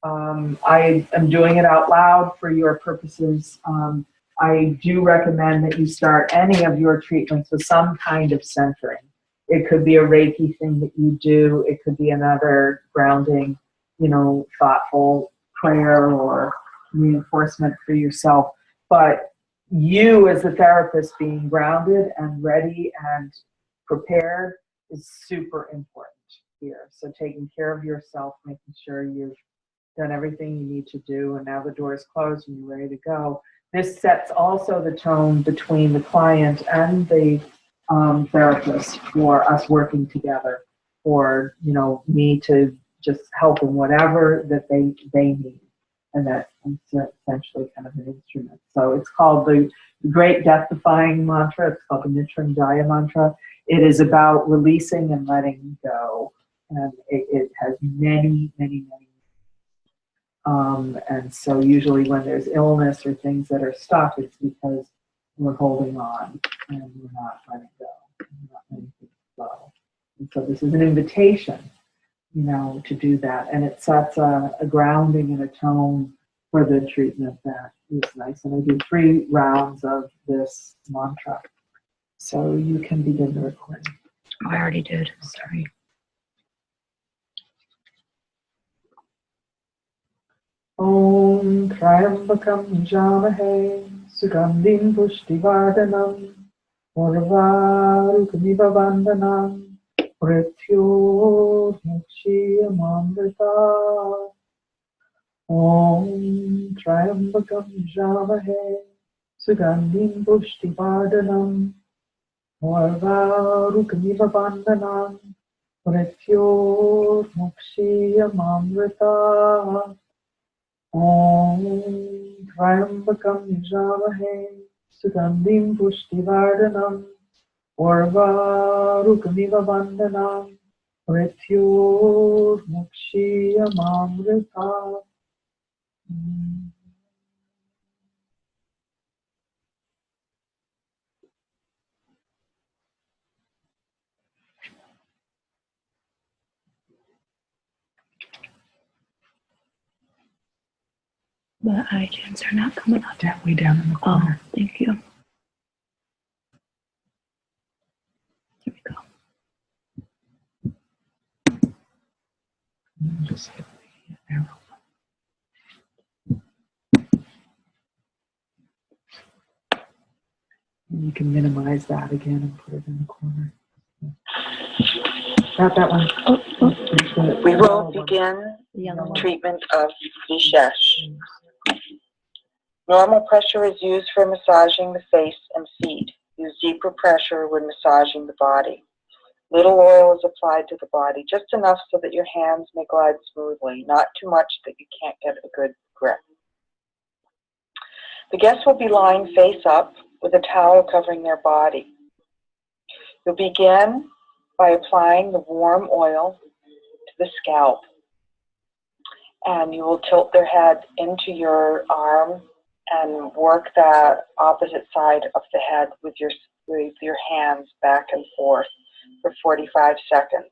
I am doing it out loud for your purposes. I do recommend that you start any of your treatments with some kind of centering. It could be a Reiki thing that you do. It could be another grounding, thoughtful prayer or reinforcement for yourself. But you as the therapist being grounded and ready and prepared is super important here. So taking care of yourself, making sure you've done everything you need to do, and now the door is closed and you're ready to go. This sets also the tone between the client and the therapist for us working together, or me to just help in whatever that they need, and that's essentially kind of an instrument. So it's called the Great Death-Defying Mantra. It's called the Mrityunjaya Mantra. It is about releasing and letting go, and it has many, many, many. And so usually when there's illness or things that are stuck, it's because we're holding on and we're not letting go, we're not letting things flow. And so this is an invitation, to do that. And it sets a grounding and a tone for the treatment that is nice. And I do 3 rounds of this mantra. So you can begin the recording. Oh, I already did. Sorry. Om Triambakam Jamahe Sugandhin Pushtivardhanam Urvarukmiva Vandhanam Mrityo Mukshiyamamrita. Om Triambakam Jamahe Sugandhin Pushtivardhanam Urvarukmiva Vandhanam Mrityo Mukshiyamamrita. Om Triambakam Javahe Sugandhim Pushtivardhanam Urvarukmiva Vandhanam Mrityor Mukshiyamamrita. The items are not coming up. That way down in the corner. Oh, thank you. Here we go. Just hit the arrow. And you can minimize that again and put it in the corner. Not that one. We will begin treatment of Vishesh. Normal pressure is used for massaging the face and feet. Use deeper pressure when massaging the body. Little oil is applied to the body, just enough so that your hands may glide smoothly, not too much that you can't get a good grip. The guests will be lying face up with a towel covering their body. You'll begin by applying the warm oil to the scalp, and you will tilt their head into your arm and work the opposite side of the head with your hands back and forth for 45 seconds,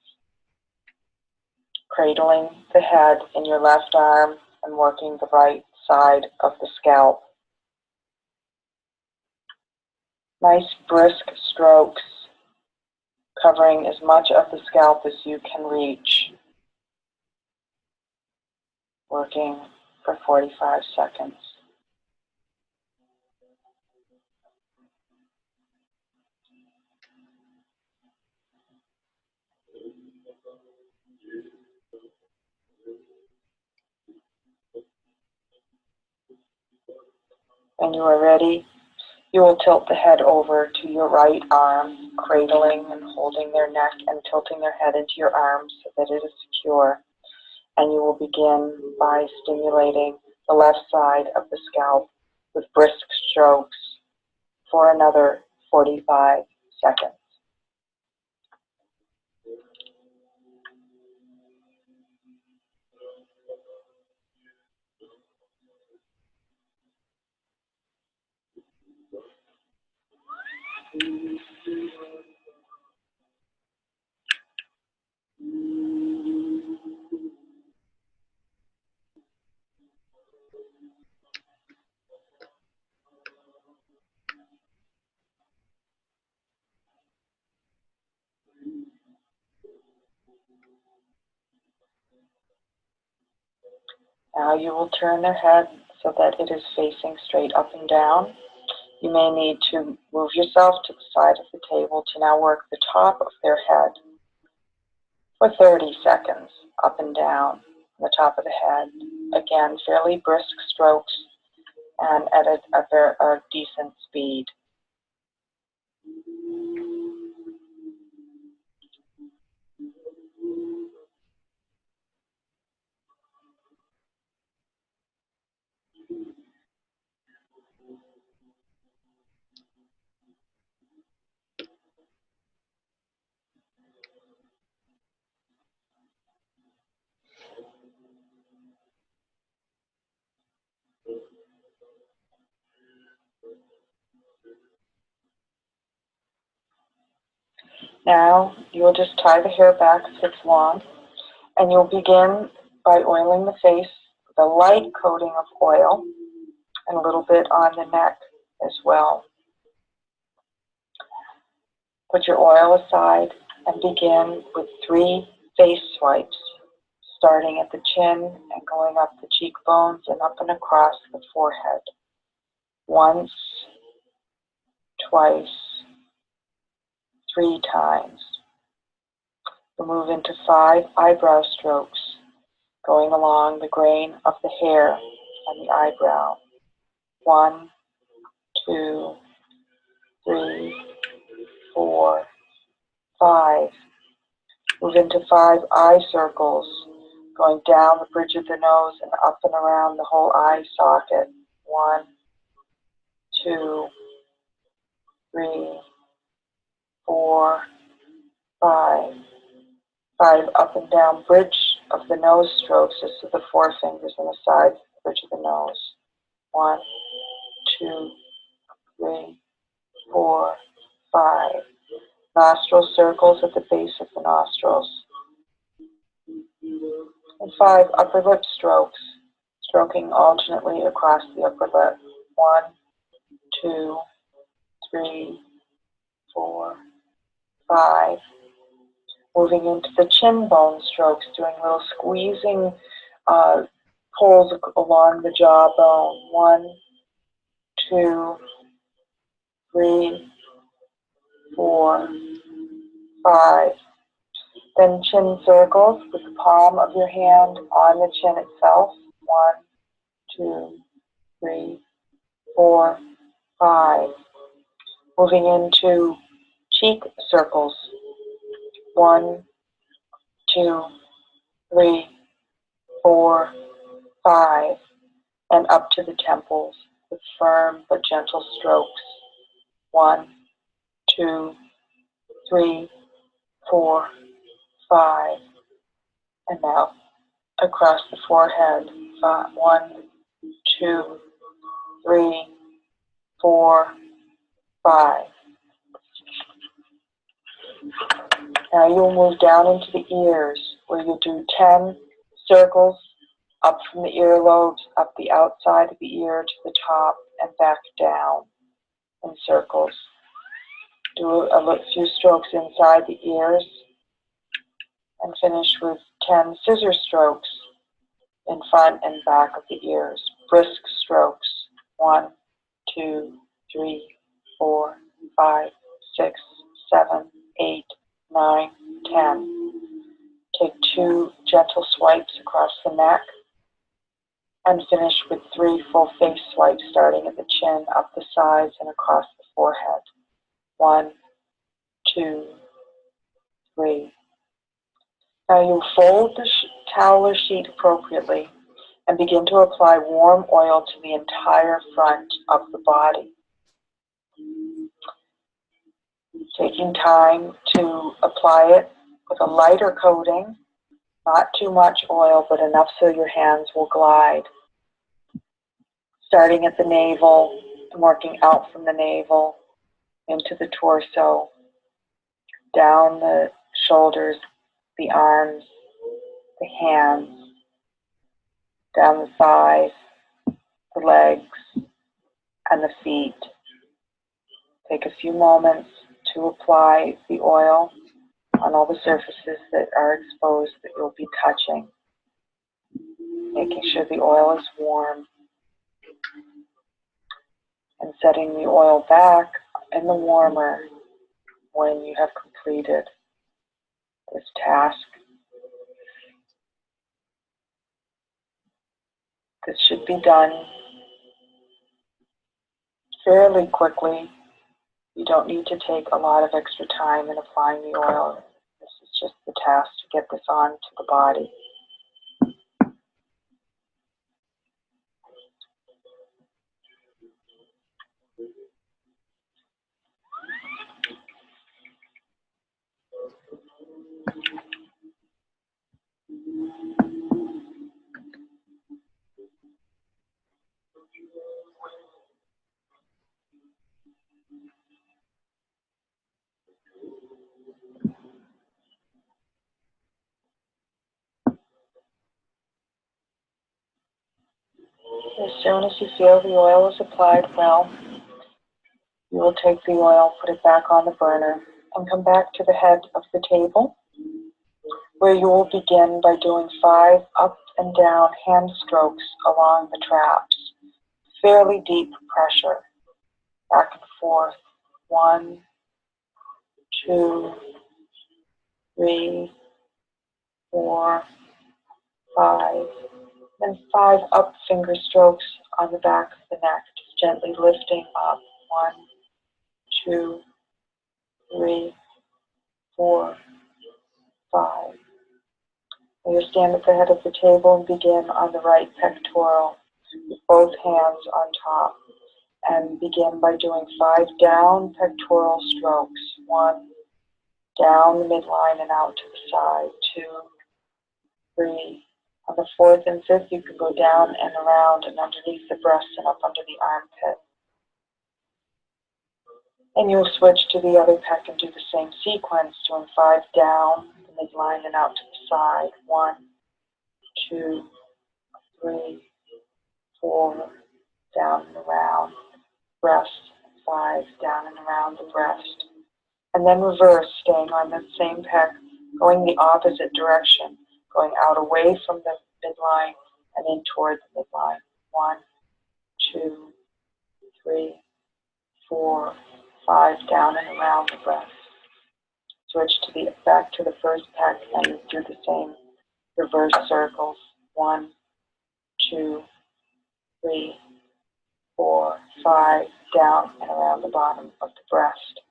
cradling the head in your left arm and working the right side of the scalp. Nice brisk strokes, covering as much of the scalp as you can reach, working for 45 seconds. When you are ready, you will tilt the head over to your right arm, cradling and holding their neck and tilting their head into your arm so that it is secure. And you will begin by stimulating the left side of the scalp with brisk strokes for another 45 seconds. Now you will turn their head so that it is facing straight up and down. You may need to move yourself to the side of the table to now work the top of their head for 30 seconds, up and down on the top of the head. Again, fairly brisk strokes and at a decent speed. Now you'll just tie the hair back 6 long, and you'll begin by oiling the face with a light coating of oil and a little bit on the neck as well. Put your oil aside and begin with 3 face swipes, starting at the chin and going up the cheekbones and up and across the forehead. Once, twice, 3 times. We'll move into 5 eyebrow strokes, going along the grain of the hair and the eyebrow. 1, 2, 3, 4, 5. Move into 5 eye circles, going down the bridge of the nose and up and around the whole eye socket. 1, 2, 3, 4, 5. 5 up and down bridge of the nose strokes, just with the forefingers on the sides of the bridge of the nose. 1, 2, 3, 4, 5. Nostril circles at the base of the nostrils. And 5 upper lip strokes, stroking alternately across the upper lip. 1, 2, 3, 4, 5. Moving into the chin bone strokes, doing little squeezing pulls along the jawbone. 1, 2, 3, 4, 5. Then chin circles with the palm of your hand on the chin itself. 1, 2, 3, 4, 5. Moving into cheek circles. 1, 2, 3, 4, 5. And up to the temples with firm but gentle strokes. 1, 2, 3, 4, 5. And now across the forehead. 1, 2, 3, 4, 5. Now you'll move down into the ears, where you'll do 10 circles up from the earlobes, up the outside of the ear to the top, and back down in circles. Do a few strokes inside the ears, and finish with 10 scissor strokes in front and back of the ears. Brisk strokes. 1, 2, 3, 4, 5, 6, 7, 8, 9, 10. Take 2 gentle swipes across the neck and finish with 3 full face swipes, starting at the chin, up the sides, and across the forehead. 1, 2, 3. Now you fold the towel or sheet appropriately and begin to apply warm oil to the entire front of the body. Taking time to apply it with a lighter coating, not too much oil, but enough so your hands will glide. Starting at the navel, working out from the navel into the torso, down the shoulders, the arms, the hands, down the thighs, the legs, and the feet. Take a few moments to apply the oil on all the surfaces that are exposed that you'll be touching. making sure the oil is warm, and setting the oil back in the warmer when you have completed this task. This should be done fairly quickly. You don't need to take a lot of extra time in applying the oil. This is just the task to get this on to the body. As soon as you feel the oil is applied well, you will take the oil, put it back on the burner, and come back to the head of the table, where you will begin by doing 5 up and down hand strokes along the traps. Fairly deep pressure, back and forth. 1, 2, 3, 4, 5, then 5 up finger strokes on the back of the neck, just gently lifting up. 1, 2, 3, 4, 5. Now you stand at the head of the table and begin on the right pectoral with both hands on top, and begin by doing 5 down pectoral strokes. 1, down the midline and out to the side. 2, 3. On the 4th and 5th, you can go down and around and underneath the breast and up under the armpit. And you'll switch to the other pec and do the same sequence, doing 5 down the midline and out to the side. 1, 2, 3, 4, down and around breast. 5 down and around the breast. And then reverse, staying on that same pec, going the opposite direction, going out away from the midline and in toward the midline. 1, 2, 3, 4, 5 down and around the breast. Switch to the back to the first pec and do the same reverse circles. 1, 2, 3, 4, 5 down and around the bottom of the breast.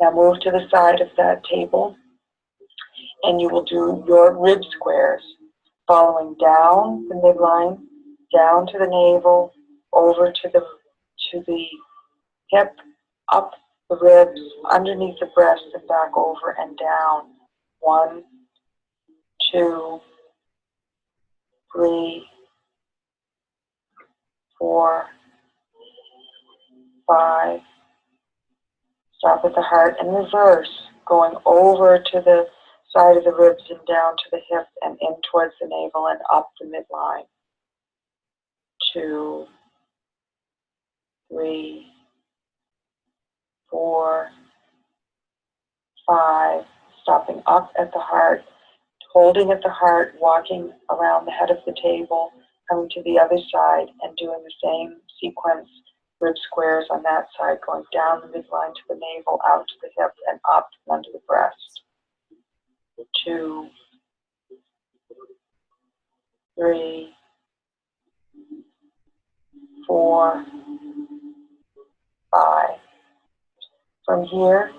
Now move to the side of that table, and you will do your rib squares, following down the midline, down to the navel, over to the hip, up the ribs, underneath the breast, and back over and down. 1, 2, 3, 4, 5. Stop at the heart and reverse, going over to the side of the ribs and down to the hip and in towards the navel and up the midline. 2, 3, 4, 5. Stopping up at the heart, holding at the heart, walking around the head of the table, coming to the other side and doing the same sequence, rib squares on that side, going down the midline to the navel, out to the hip, and up and under the breast. 2, 3, 4, 5. From here,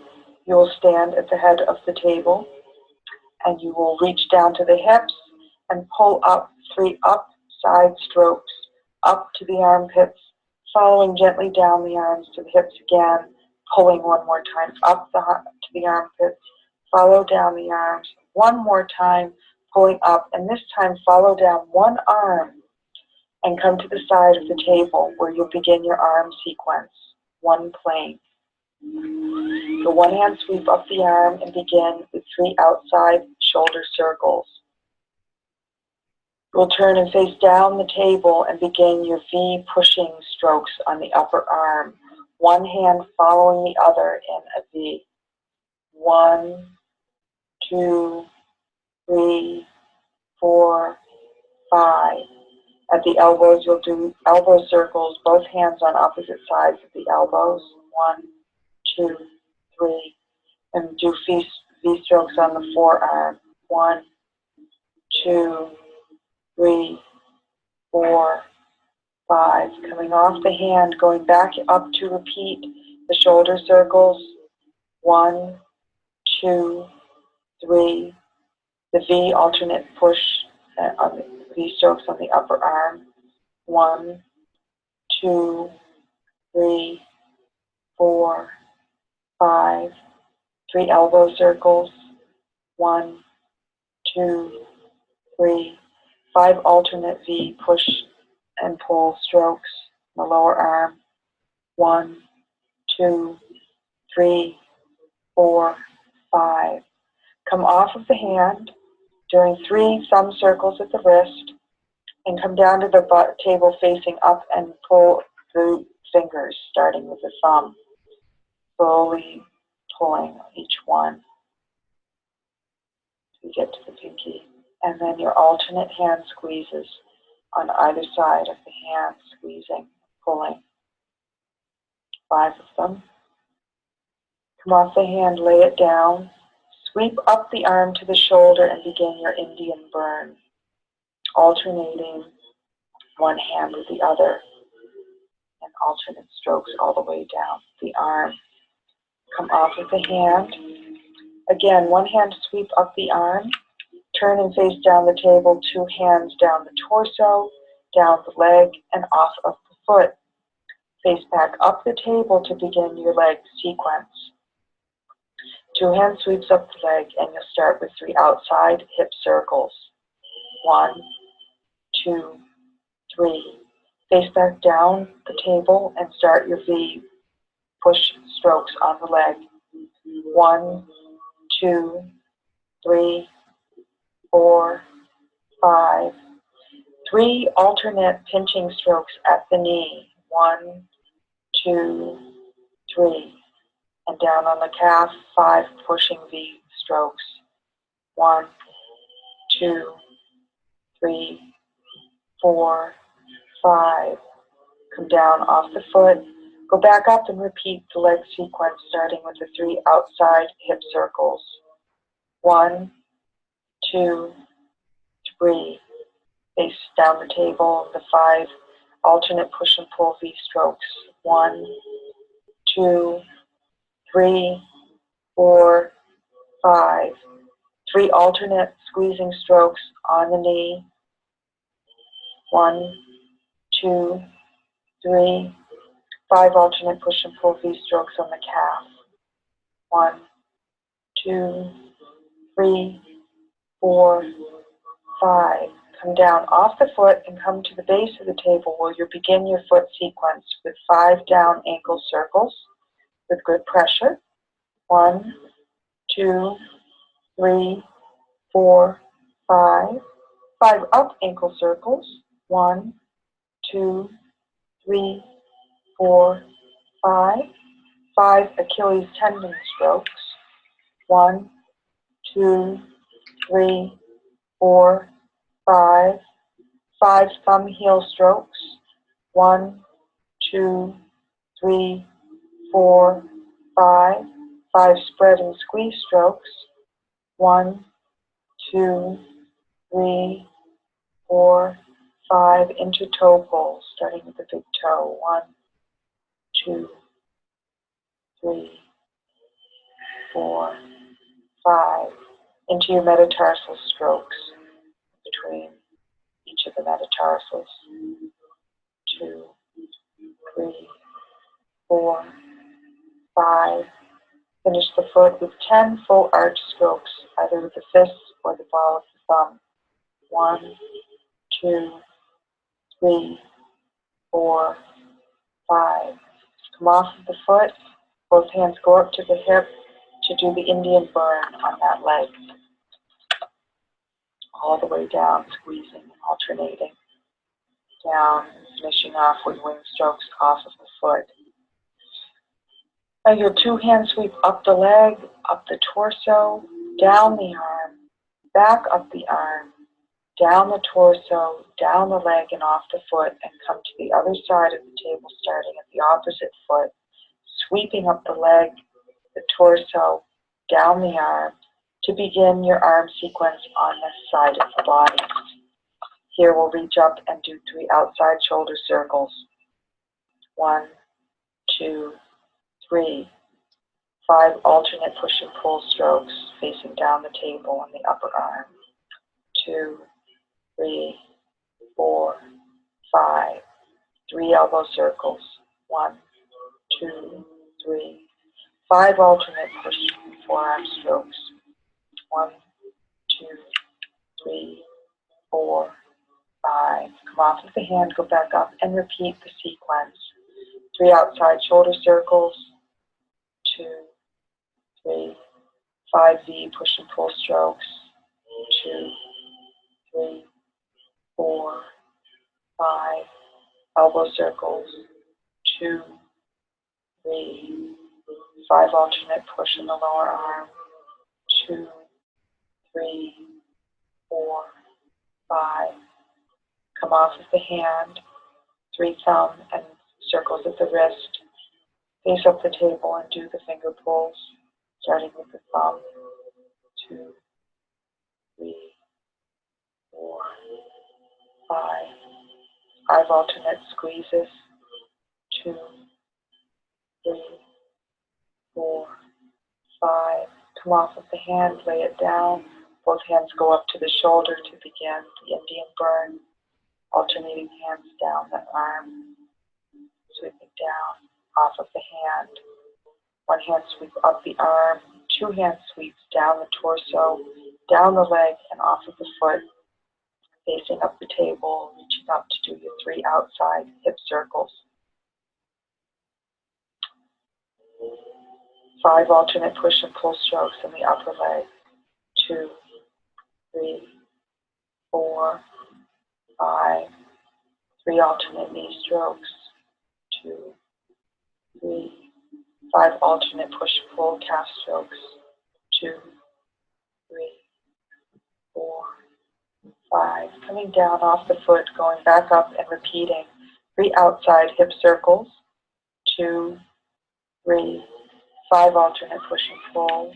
you will stand at the head of the table and you will reach down to the hips and pull up 3 up side strokes up to the armpits, following gently down the arms to the hips again, pulling one more time up to the armpits, follow down the arms, one more time, pulling up, and this time follow down one arm and come to the side of the table where you'll begin your arm sequence, one plane. The one hand sweep up the arm and begin with 3 outside shoulder circles. You'll turn and face down the table and begin your V pushing strokes on the upper arm, one hand following the other in a V. 1, 2, 3, 4, 5. At the elbows, you'll do elbow circles, both hands on opposite sides of the elbows. 1, 2, 3. And do V strokes on the forearm. 1, 2, 3, 4, 5. Coming off the hand, going back up to repeat the shoulder circles. 1, 2, 3. The V alternate push on the V strokes on the upper arm. 1, 2, 3, 4, 5. 3 elbow circles. 1, 2, 3. 5 alternate V push and pull strokes in the lower arm. 1, 2, 3, 4, 5. Come off of the hand, doing 3 thumb circles at the wrist, and come down to the table facing up and pull the fingers, starting with the thumb, slowly pulling each one to get to the pinky. And then your alternate hand squeezes on either side of the hand, squeezing, pulling. 5 of them. Come off the hand, lay it down, sweep up the arm to the shoulder and begin your Indian burn, alternating one hand with the other and alternate strokes all the way down the arm. Come off of the hand. Again, one hand sweep up the arm, turn and face down the table, 2 hands down the torso, down the leg, and off of the foot. Face back up the table to begin your leg sequence. 2 hand sweeps up the leg, and you'll start with 3 outside hip circles. 1, 2, 3. Face back down the table and start your V push strokes on the leg. 1, 2, 3, 4, 5. 3 alternate pinching strokes at the knee. 1, 2, 3. And down on the calf, 5 pushing V strokes. 1, 2, 3, 4, 5. Come down off the foot. Go back up and repeat the leg sequence, starting with the 3 outside hip circles. 1, 2, 3. Face down the table, the 5 alternate push and pull V strokes. 1, 2, 3, 4, 5. 3 alternate squeezing strokes on the knee. 1, 2, 3. 5 alternate push and pull V strokes on the calf. 1, 2, 3, 4, 5. Come down off the foot and come to the base of the table where you begin your foot sequence with 5 down ankle circles with good pressure. 1, 2, 3, 4, 5. 5 up ankle circles. 1, 2, 3, 4, 5. 5 Achilles tendon strokes. 1, 2, 3, 4, 5. 5 thumb heel strokes. 1, 2, 3, 4, 5. 5 spread and squeeze strokes. 1, 2, 3, 4, 5. Into toe pulls, starting with the big toe. 1, 2, 3, 4, 5. Into your metatarsal strokes between each of the metatarsals. 2, 3, 4, 5. Finish the foot with 10 full arch strokes, either with the fists or the ball of the thumb. 1, 2, 3, 4, 5. Come off of the foot. Both hands go up to the hip to do the Indian burn on that leg. All the way down, squeezing, alternating. Down, finishing off with wing strokes off of the foot. Now your 2 hand sweep up the leg, up the torso, down the arm, back up the arm, down the torso, down the leg and off the foot, and come to the other side of the table, starting at the opposite foot, sweeping up the leg, the torso, down the arm, to begin your arm sequence on this side of the body. Here we'll reach up and do 3 outside shoulder circles. 1, 2, 3. 5 alternate push and pull strokes facing down the table on the upper arm. 2, 3, 4, 5. 3 elbow circles. 1, 2, 3. 5 alternate push forearm strokes. 1, 2, 3, 4, 5. Come off of the hand, go back up and repeat the sequence. 3 outside shoulder circles. 2, 3, 5 V push and pull strokes. 2, 3, 4, 5 elbow circles. 2, 3, 5 alternate push in the lower arm. 2, 3, 4, 5. Come off of the hand. 3 thumb and circles at the wrist. Face up the table and do the finger pulls, starting with the thumb. 2, 3, 4, 5. 5 alternate squeezes. 2, 3, 4, 5. Come off of the hand, lay it down. Both hands go up to the shoulder to begin the Indian burn. Alternating hands down the arm, sweeping down off of the hand. 1 hand sweep up the arm, 2 hand sweeps down the torso, down the leg and off of the foot, facing up the table, reaching up to do your 3 outside hip circles. 5 alternate push and pull strokes in the upper leg. 2, 3, 4, 5. 3 alternate knee strokes. 2, 3, 5 alternate push-pull calf strokes. 2, 3, 4, 5. Coming down off the foot, going back up and repeating 3 outside hip circles. 2, 3, 5 alternate push and pull.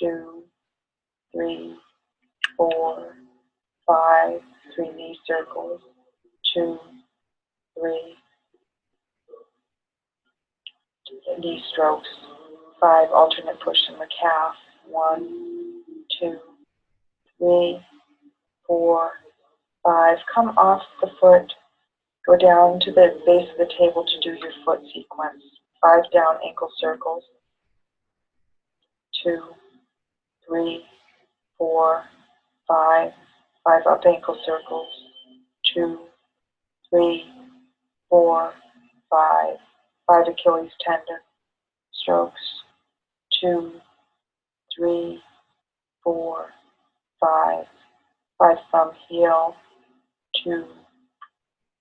2, 3, 4, 5. 3 knee circles. 2, 3. Knee strokes. 5 alternate push in the calf. 1, 2, 3, 4, 5. Come off the foot. Go down to the base of the table to do your foot sequence. 5 down ankle circles. 2, 3, 4, 5. 5 up ankle circles. 2, 3, 4, 5. 5 Achilles tendon strokes. 2, 3, 4, 5. 5 thumb heel. 2,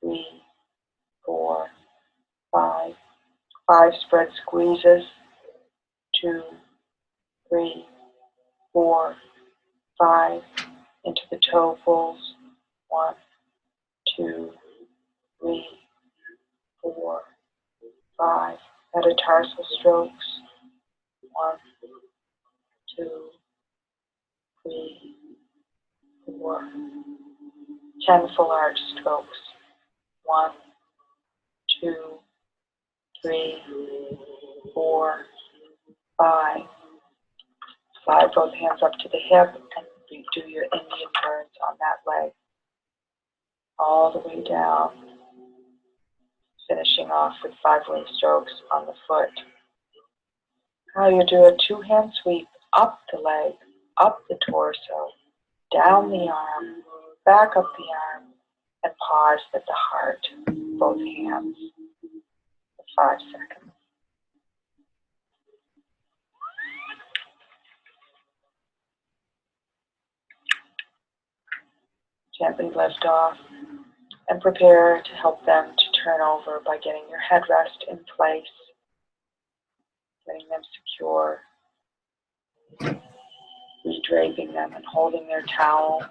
3, 4, 5. 5 spread squeezes. 2, 3, 4, 5. Into the toe pulls. 1, 2, 3, 4, 5. Metatarsal strokes. 1, 2, 3, 4. 10 full arch strokes. 1, 2, 3, 4, 5. Slide both hands up to the hip and you do your Indian burns on that leg. All the way down. Finishing off with 5 wing strokes on the foot. Now you do a 2 hand sweep up the leg, up the torso, down the arm, back up the arm, and pause at the heart, both hands, for 5 seconds. Gently lift off and prepare to help them to turn over by getting your headrest in place, getting them secure, redraping them and holding their towel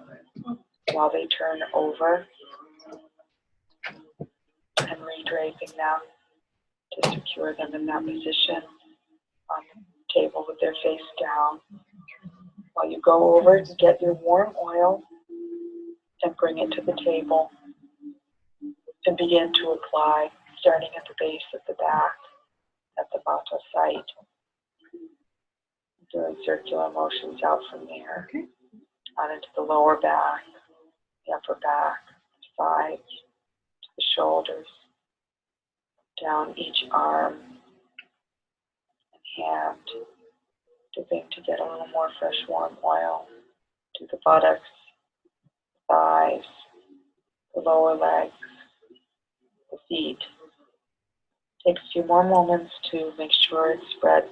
while they turn over and redraping them to secure them in that position on the table with their face down. While you go over and get your warm oil and bring it to the table and begin to apply, starting at the base of the back, at the bata site, doing circular motions out from there, out into the lower back, the upper back, the sides, the shoulders, down each arm and hand, dipping to get a little more fresh warm oil to the buttocks, thighs, the lower legs, the feet. Take a few more moments to make sure it's spread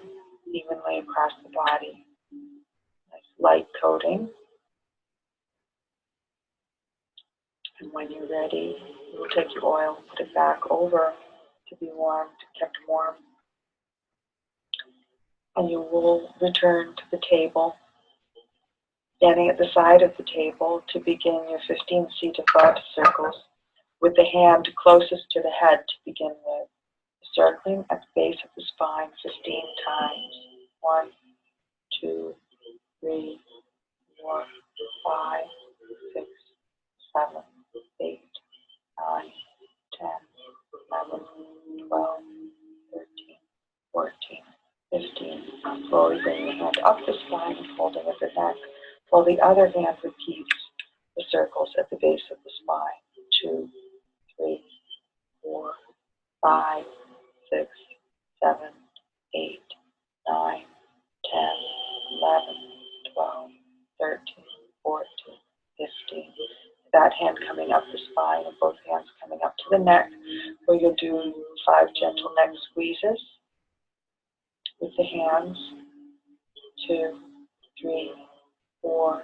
evenly across the body. Nice light coating. And when you're ready, you will take your oil, put it back over to be warmed, kept warm. And you will return to the table, standing at the side of the table to begin your 15 seat of bata circles with the hand closest to the head to begin with, circling at the base of the spine 15 times. 1, 2, 3, 4, 5, 6, 7, 8, 9, 10, 11, 12, 13, 14, 15. Slowly bring your hand up the spine and holding at the neck, while the other hand repeats the circles at the base of the spine. 2, 3, 4, 5, 6, 7, 8, 9, 10, 11, 12, 13, 14, 15. That hand coming up the spine and both hands coming up to the neck, where you'll do 5 gentle neck squeezes with the hands. 2, 3, 4,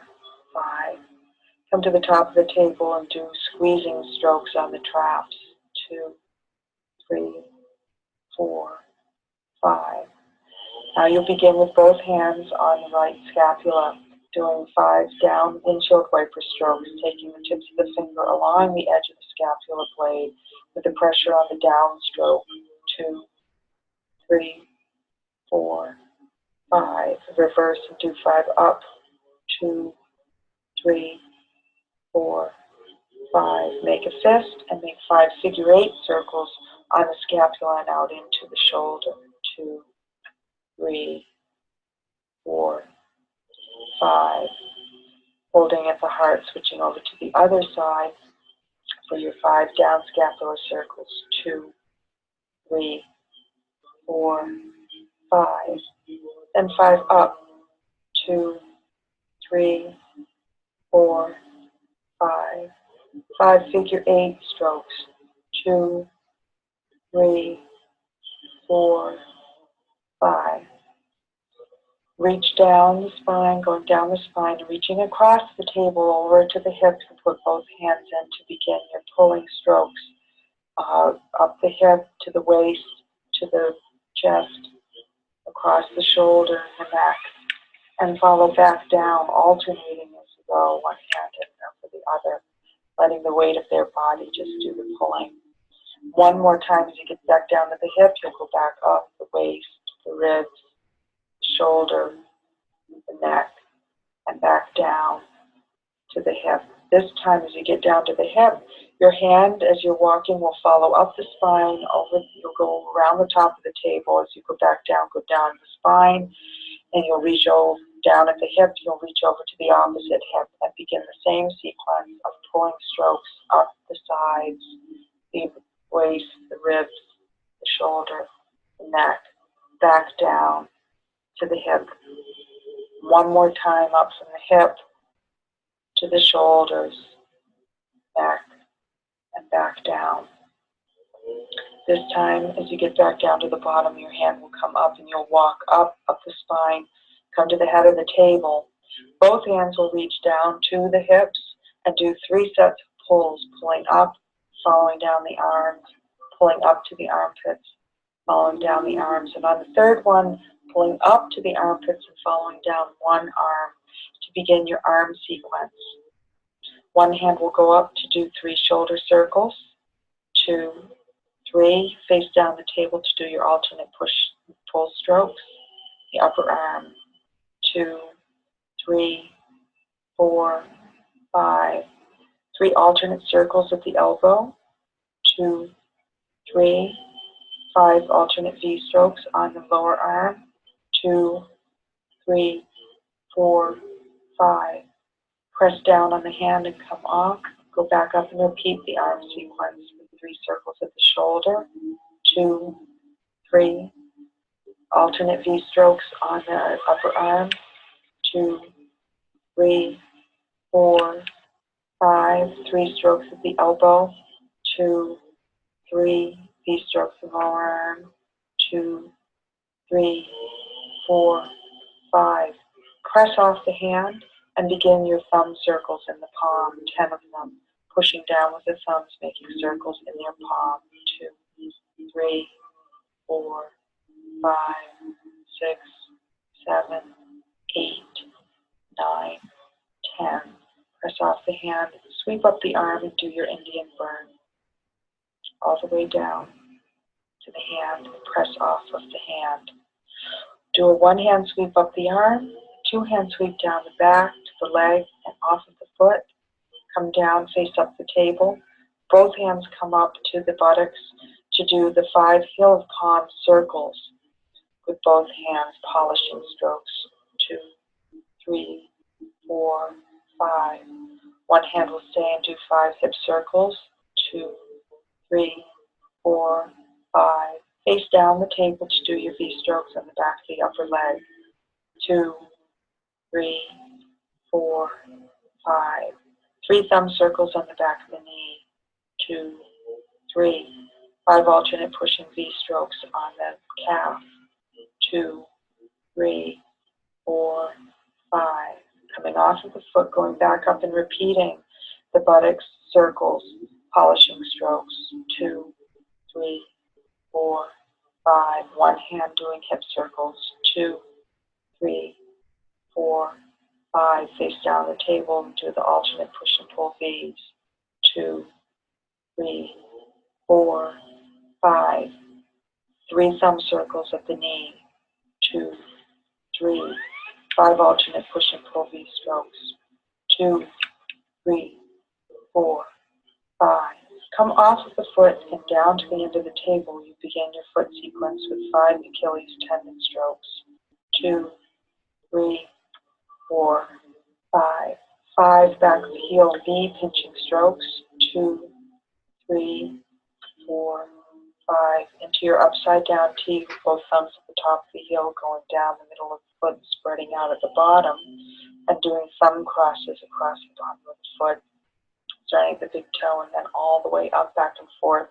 5. Come to the top of the table and do squeezing strokes on the traps. 2, 3, 4, 5. Now you'll begin with both hands on the right scapula, doing 5 down windshield wiper strokes, taking the tips of the finger along the edge of the scapula blade with the pressure on the down stroke. 2, 3, 4, 5. Reverse and do 5 up. 2, 3, 4, 5. Make a fist and make 5 figure 8 circles on the scapula and out into the shoulder. 2, 3, 4, 5. Holding at the heart, switching over to the other side for your 5 down scapular circles. 2, 3, 4, 5. Then 5 up. 2, 3, 4, 5. 5 figure 8 strokes. 2, 3, 4, 5. Reach down the spine, going down the spine, reaching across the table over to the hips and put both hands in to begin your pulling strokes up the hip to the waist, to the chest, across the shoulder and the neck, and follow back down, alternating as you go, one hand in over the other, letting the weight of their body just do the pulling. One more time as you get back down to the hip, you'll go back up the waist, the ribs, shoulder, the neck, and back down to the hip. This time as you get down to the hip, your hand as you're walking will follow up the spine, you'll go around the top of the table. As you go back down, go down the spine, and you'll reach over down at the hip, you'll reach over to the opposite hip and begin the same sequence of pulling strokes up the sides, the waist, the ribs, the shoulder, the neck, back down to the hip. One more time up from the hip to the shoulders, back and back down. This time, as you get back down to the bottom, your hand will come up and you'll walk up the spine, come to the head of the table. Both hands will reach down to the hips and do 3 sets of pulls, pulling up, following down the arms, pulling up to the armpits, following down the arms. And on the third one, pulling up to the armpits and following down one arm to begin your arm sequence. One hand will go up to do 3 shoulder circles. 2, 3, face down the table to do your alternate push and pull strokes. The upper arm. 2, 3, 4, 5. 3 alternate circles at the elbow. 2, 3, 5 alternate V strokes on the lower arm. 2, 3, 4, 5. Press down on the hand and come off. Go back up and repeat the arm sequence with 3 circles at the shoulder. 2, 3. Alternate V strokes on the upper arm. 2, 3, 4, 5. 3 strokes at the elbow. 2, 3. V strokes in the lower arm. 2, 3, 4, 5. Press off the hand and begin your thumb circles in the palm, 10 of them, pushing down with the thumbs, making circles in your palm. 2, 3, 4, 5, 6, 7, 8, 9, 10. Press off the hand, sweep up the arm and do your Indian burn. All the way down to the hand, press off of the hand. Do a 1-hand sweep up the arm, 2-hand sweep down the back to the leg and off of the foot. Come down, face up the table. Both hands come up to the buttocks to do the 5 heel of palm circles with both hands, polishing strokes. 2, 3, 4, 5. One hand will stay and do 5 hip circles. 2, 3, 4, 5. Face down the table to do your V strokes on the back of the upper leg. 2, 3, 4, 5. 3 thumb circles on the back of the knee. 2, 3. 5 alternate pushing V strokes on the calf. 2, 3, 4, 5. Coming off of the foot, going back up and repeating the buttocks circles, polishing strokes. 2, 3, 4, 5. One hand doing hip circles. 2, 3, 4, 5. Face down the table and do the alternate push and pull V's. 2, 3, 4, 5. 3 thumb circles at the knee. 2, 3, 5 alternate push and pull V strokes. 2, 3, 4, 5. Come off of the foot and down to the end of the table. You begin your foot sequence with 5 Achilles tendon strokes. 2, 3, 4, 5. 5 back of the heel V pinching strokes. 2, 3, 4, 5. Into your upside down T with both thumbs at the top of the heel going down the middle of the foot and spreading out at the bottom, and doing thumb crosses across the bottom of the foot, starting at the big toe and then all the way up, back and forth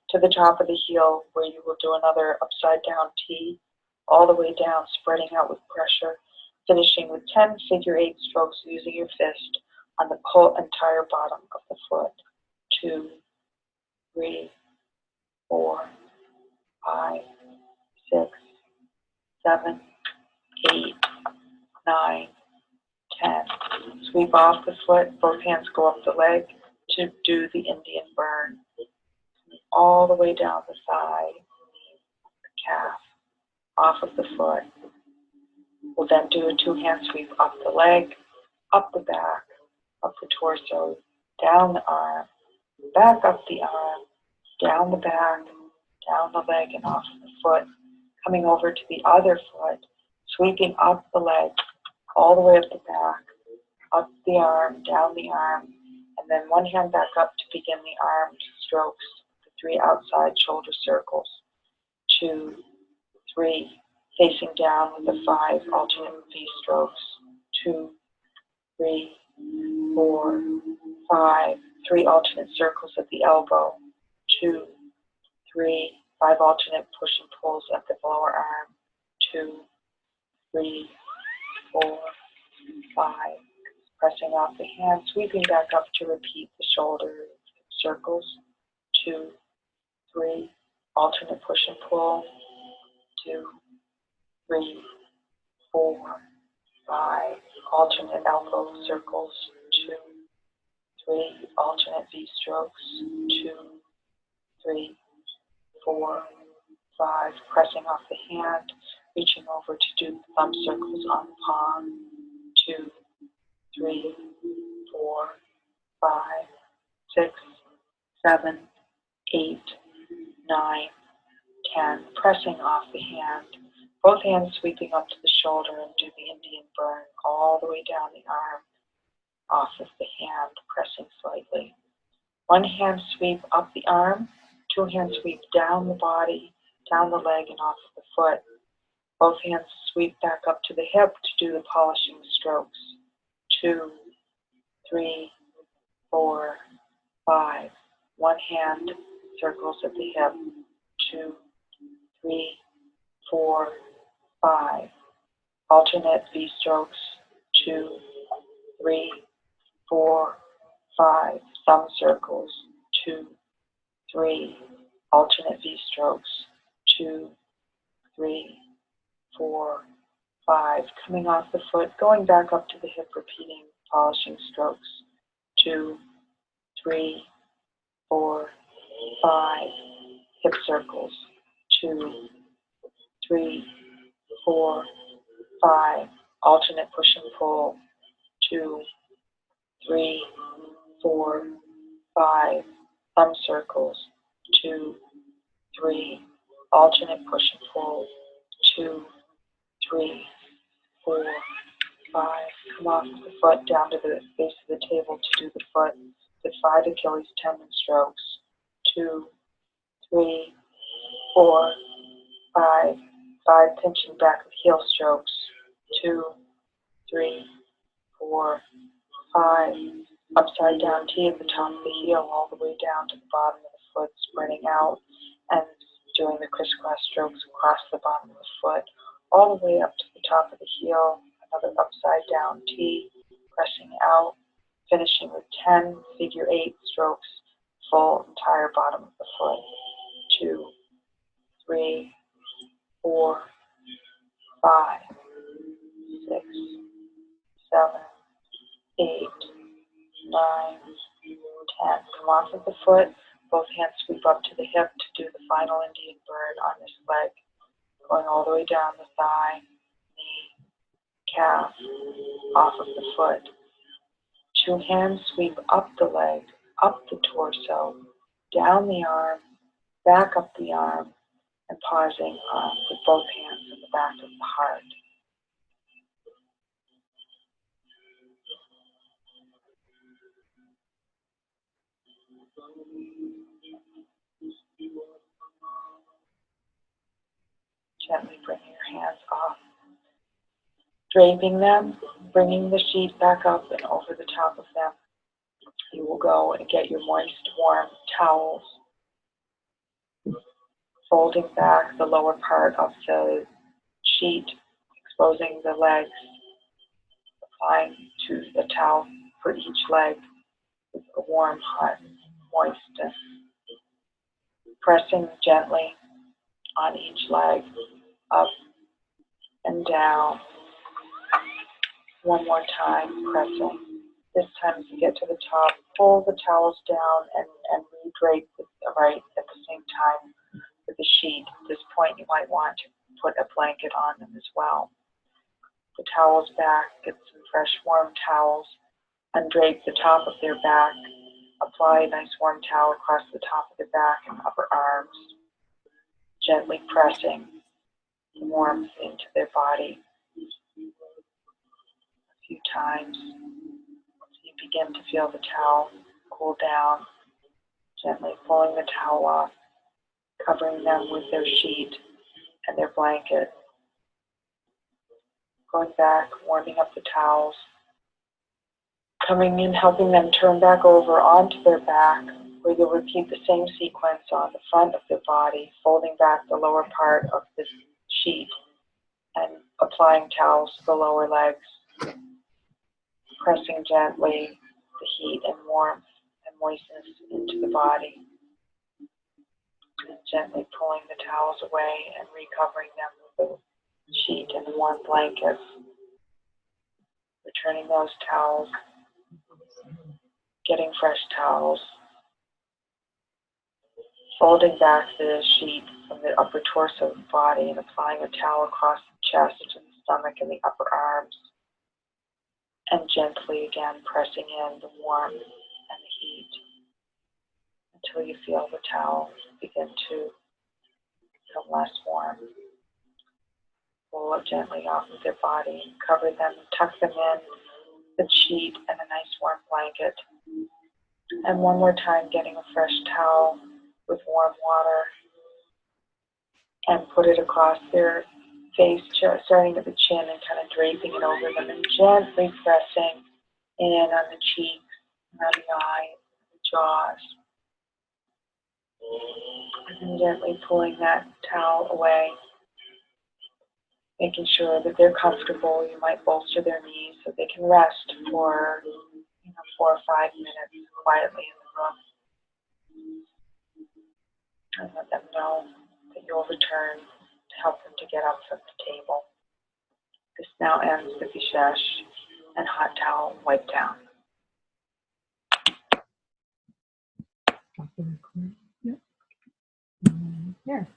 to the top of the heel, where you will do another upside down T, all the way down, spreading out with pressure, finishing with 10 figure 8 strokes using your fist on the entire bottom of the foot. 2, 3, 4, 5, 6, 7, 8, 9, 10. Sweep off the foot, both hands go up the leg to do the Indian burn. All the way down the thigh, the calf, off of the foot. We'll then do a 2-hand sweep up the leg, up the back, up the torso, down the arm, back up the arm, down the back, down the leg and off of the foot, coming over to the other foot, sweeping up the leg, all the way up the back, up the arm, down the arm, and then one hand back up to begin the arm strokes, the 3 outside shoulder circles. 2, 3, facing down with the 5 alternate V strokes. 2, 3, 4, 5. 3 alternate circles at the elbow. 2, 3, 5 alternate push and pulls at the lower arm. 2, 3, 4, 5. Pressing off the hand, sweeping back up to repeat the shoulder circles. 2, 3, alternate push and pull. 2, 3, 4, 5, alternate elbow circles. 2, 3, alternate V strokes, 2, 3, 4, 5, pressing off the hand, reaching over to do thumb circles on the palm, 2, 3, 4, 5, 6, 7, 8, 9, 10, pressing off the hand. Both hands sweeping up to the shoulder and do the Indian burn all the way down the arm, off of the hand, pressing slightly. One hand sweep up the arm, 2 hands sweep down the body, down the leg and off of the foot. Both hands sweep back up to the hip to do the polishing strokes. 2, 3, 4, 5. One hand circles at the hip. 2, 3, 4, 5. Alternate V strokes. 2, 3, 4, 5. Thumb circles. 2, 3. Alternate V strokes. 2, 3, 4, 5. Coming off the foot, going back up to the hip, repeating polishing strokes. 2, 3, 4, 5. Hip circles. 2, 3, 4, 5. Alternate push and pull. 2, 3, 4, 5. Thumb circles. 2, 3. Alternate push and pull. 2, 3, 4, 5. Come off the foot down to the base of the table to do the foot. The 5 Achilles tendon strokes. 2, 3, 4, 5. 5 pinching back of heel strokes. 2, 3, 4, 5. Upside down T at the top of the heel all the way down to the bottom of the foot, spreading out and doing the crisscross strokes across the bottom of the foot, all the way up to the top of the heel. Another upside down T, pressing out, finishing with 10 figure 8 strokes, full entire bottom of the foot. 2, 3, 4, 5, 6, 7, 8, 9, 10. Come off of the foot, both hands sweep up to the hip to do the final Indian burn on this leg, going all the way down the thigh, knee, calf, off of the foot. 2 hands sweep up the leg, up the torso, down the arm, back up the arm, and pausing with both hands in the back of the heart. Gently bringing your hands off, draping them, bringing the sheet back up and over the top of them. You will go and get your moist, warm towels, folding back the lower part of the sheet, exposing the legs, applying to the towel for each leg with a warm, hot, moist, pressing gently on each leg, up and down. One more time, pressing. This time as you get to the top, pull the towels down and re-drape right at the same time with the sheet. At this point, you might want to put a blanket on them as well. The towels back, get some fresh warm towels, undrape the top of their back, apply a nice warm towel across the top of their back and upper arms, gently pressing the warmth into their body a few times. So you begin to feel the towel cool down, gently pulling the towel off, covering them with their sheet and their blanket. Going back, warming up the towels, coming in, helping them turn back over onto their back, where you'll repeat the same sequence on the front of their body, folding back the lower part of the sheet and applying towels to the lower legs, pressing gently the heat and warmth and moistness into the body, and gently pulling the towels away and recovering them with the sheet and warm blankets. Returning those towels getting fresh towels, folding back the sheet from the upper torso of the body and applying a towel across the chest and the stomach and the upper arms, and gently again pressing in the warmth and the heat until you feel the towel begin to become less warm. Pull it gently off of their body, cover them, tuck them in the sheet and a nice warm blanket. And one more time, getting a fresh towel with warm water and put it across their face, starting at the chin and kind of draping it over them and gently pressing in on the cheeks, on the eyes, the jaws. And then gently pulling that towel away, making sure that they're comfortable. You might bolster their knees so they can rest for 4 or 5 minutes quietly in the room. And let them know that you'll return to help them to get up from the table. This now ends the Vishesh and hot towel wipe down. Yep. Here.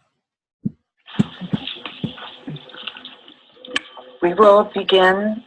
We will begin